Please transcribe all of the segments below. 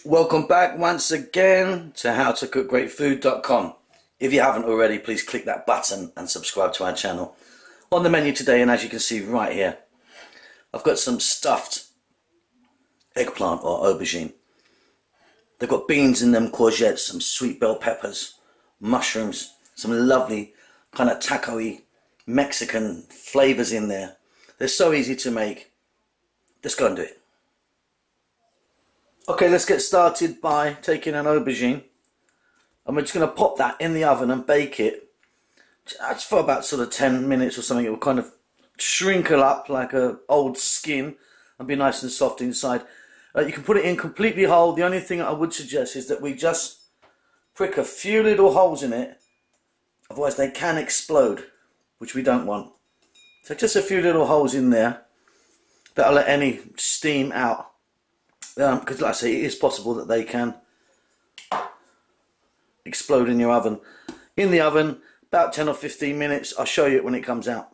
Welcome back once again to howtocookgreatfood.com. If you haven't already, please click that button and subscribe to our channel. On the menu today, and as you can see right here, I've got some stuffed eggplant or aubergine. They've got beans in them, courgettes, some sweet bell peppers, mushrooms, some lovely kind of taco-y Mexican flavors in there. They're so easy to make. Let's go and do it. Okay, let's get started by taking an aubergine, and we're just going to pop that in the oven and bake it just for about sort of 10 minutes or something. It will kind of shrinkle up like an old skin and be nice and soft inside. You can put it in completely whole. The only thing I would suggest is that we just prick a few little holes in it, otherwise they can explode, which we don't want. So just a few little holes in there. That'll let any steam out. Because like I say, it is possible that they can explode in your oven. In the oven, about 10 or 15 minutes. I'll show you it when it comes out.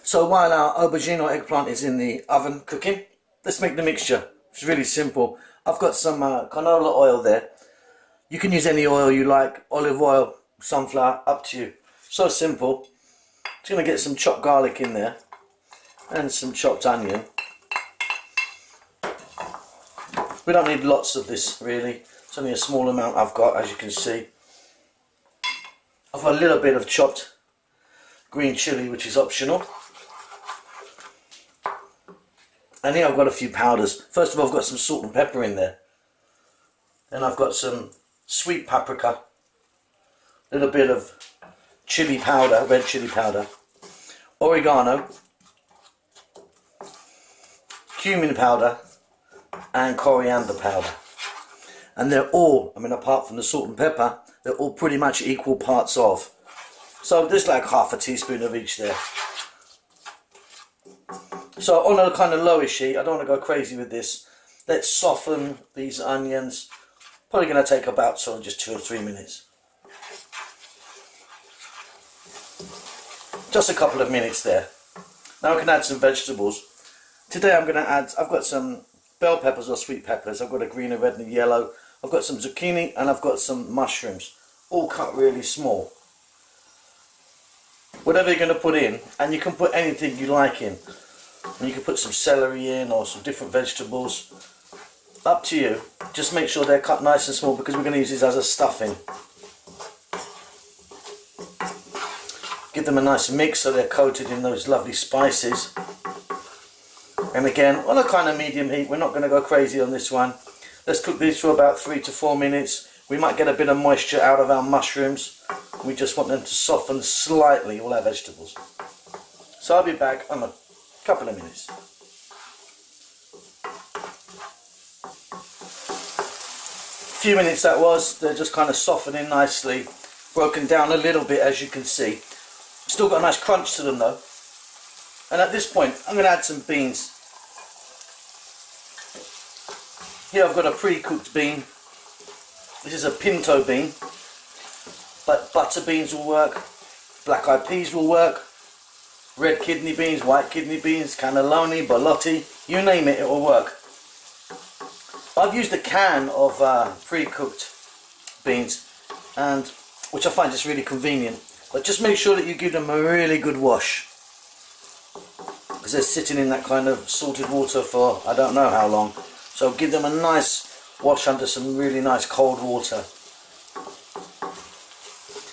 So while our aubergine or eggplant is in the oven cooking, let's make the mixture. It's really simple. I've got some canola oil there. You can use any oil you like, olive oil, sunflower, up to you. So simple. Just going to get some chopped garlic in there and some chopped onion. We don't need lots of this really. It's only a small amount I've got, as you can see. I've got a little bit of chopped green chilli, which is optional. And here I've got a few powders. First of all, I've got some salt and pepper in there. Then I've got some sweet paprika, a little bit of chili powder, red chili powder, oregano, cumin powder, and coriander powder. And they're all, I mean, apart from the salt and pepper, they're all pretty much equal parts of. So there's like half a teaspoon of each there. So on a kind of lowish heat, I don't want to go crazy with this. Let's soften these onions. Probably going to take about sort of just 2 or 3 minutes. Just a couple of minutes there. Now I can add some vegetables. Today I'm going to add, I've got some bell peppers or sweet peppers. I've got a green, a red and a yellow. I've got some zucchini and I've got some mushrooms, all cut really small. Whatever you're going to put in, and you can put anything you like in. And you can put some celery in or some different vegetables. Up to you. Just make sure they're cut nice and small because we're going to use these as a stuffing. Give them a nice mix so they're coated in those lovely spices. And again, on a kind of medium heat, we're not going to go crazy on this one. Let's cook these for about 3 to 4 minutes. We might get a bit of moisture out of our mushrooms. We just want them to soften slightly, all our vegetables. So I'll be back in a couple of minutes. A few minutes that was. They're just kind of softening nicely. Broken down a little bit, as you can see. Still got a nice crunch to them though. And at this point, I'm going to add some beans. Here I've got a pre-cooked bean. This is a pinto bean, but butter beans will work, black-eyed peas will work, red kidney beans, white kidney beans, cannelloni, borlotti, you name it, it will work. I've used a can of pre-cooked beans, and which I find just really convenient. But just make sure that you give them a really good wash, because they're sitting in that kind of salted water for I don't know how long. So give them a nice wash under some really nice cold water.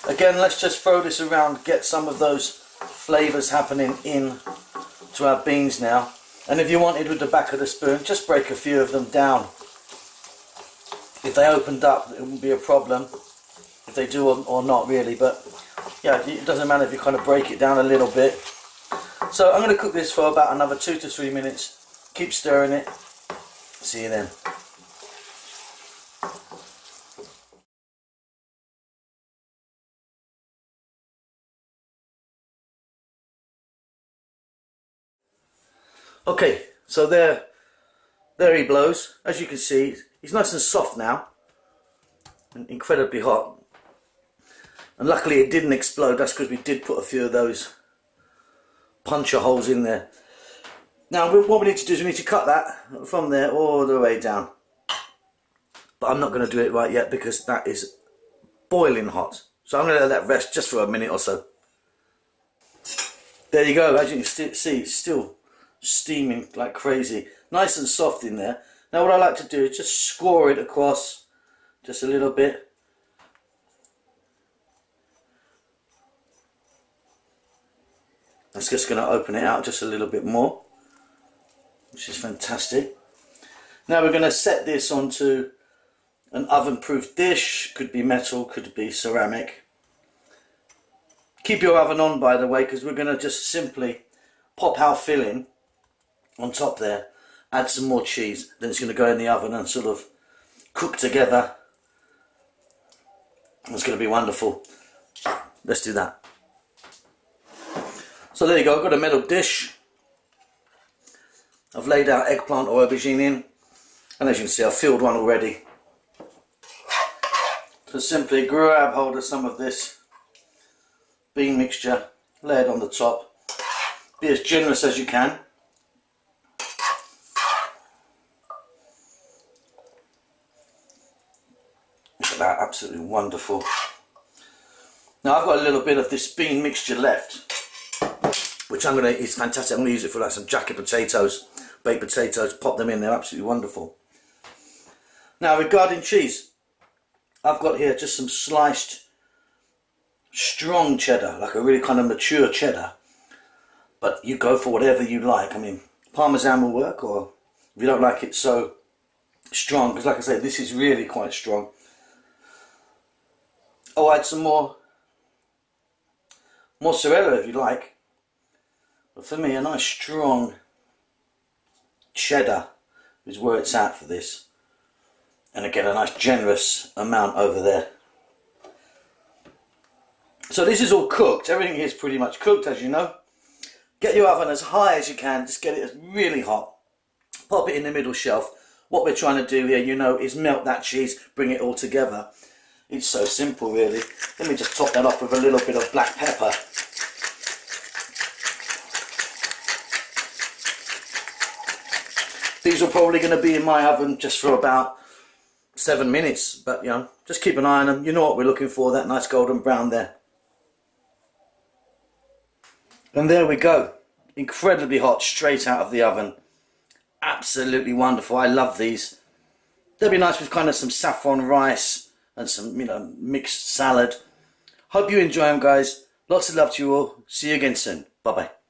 Again, let's just throw this around, get some of those flavours happening in to our beans now. And if you wanted with the back of the spoon, just break a few of them down. If they opened up, it wouldn't be a problem. If they do or not really, but yeah, it doesn't matter if you kind of break it down a little bit. So I'm going to cook this for about another 2 to 3 minutes. Keep stirring it. See you then. Okay, so there he blows. As you can see, he's nice and soft now, and incredibly hot. And luckily it didn't explode. That's because we did put a few of those puncher holes in there. Now what we need to do is we need to cut that from there all the way down. but I'm not going to do it right yet because that is boiling hot. So I'm going to let that rest just for a minute or so. There you go. As you can see, it's still steaming like crazy. Nice and soft in there. Now what I like to do is just score it across just a little bit. That's just going to open it out just a little bit more, which is fantastic. Now we're going to set this onto an oven-proof dish. Could be metal, could be ceramic. Keep your oven on, by the way, because we're going to just simply pop our filling on top there, add some more cheese, then it's going to go in the oven and sort of cook together. It's going to be wonderful. Let's do that. So there you go, I've got a metal dish. I've laid out eggplant or aubergine in, and as you can see I've filled one already. So simply grab hold of some of this bean mixture, lay it on the top, be as generous as you can. Look at that, absolutely wonderful. Now I've got a little bit of this bean mixture left, which it's fantastic. I'm going to use it for like some jacket potatoes, baked potatoes, pop them in, they're absolutely wonderful. Now regarding cheese, I've got here just some sliced strong cheddar, like a really kind of mature cheddar, but you go for whatever you like. I mean, Parmesan will work, or if you don't like it so strong, because like I say, this is really quite strong. I'll add some more mozzarella if you like. But for me, a nice strong cheddar is where it's at for this. And again, a nice generous amount over there. So this is all cooked. Everything here is pretty much cooked, as you know. Get your oven as high as you can. Just get it really hot. Pop it in the middle shelf. What we're trying to do here, you know, is melt that cheese, bring it all together. It's so simple, really. Let me just top that off with a little bit of black pepper. These are probably going to be in my oven just for about 7 minutes, but you know, just keep an eye on them. You know what we're looking for, that nice golden brown there. And there we go, incredibly hot, straight out of the oven. Absolutely wonderful. I love these. They'll be nice with kind of some saffron rice and some, you know, mixed salad. Hope you enjoy them, guys. Lots of love to you all. See you again soon. Bye bye.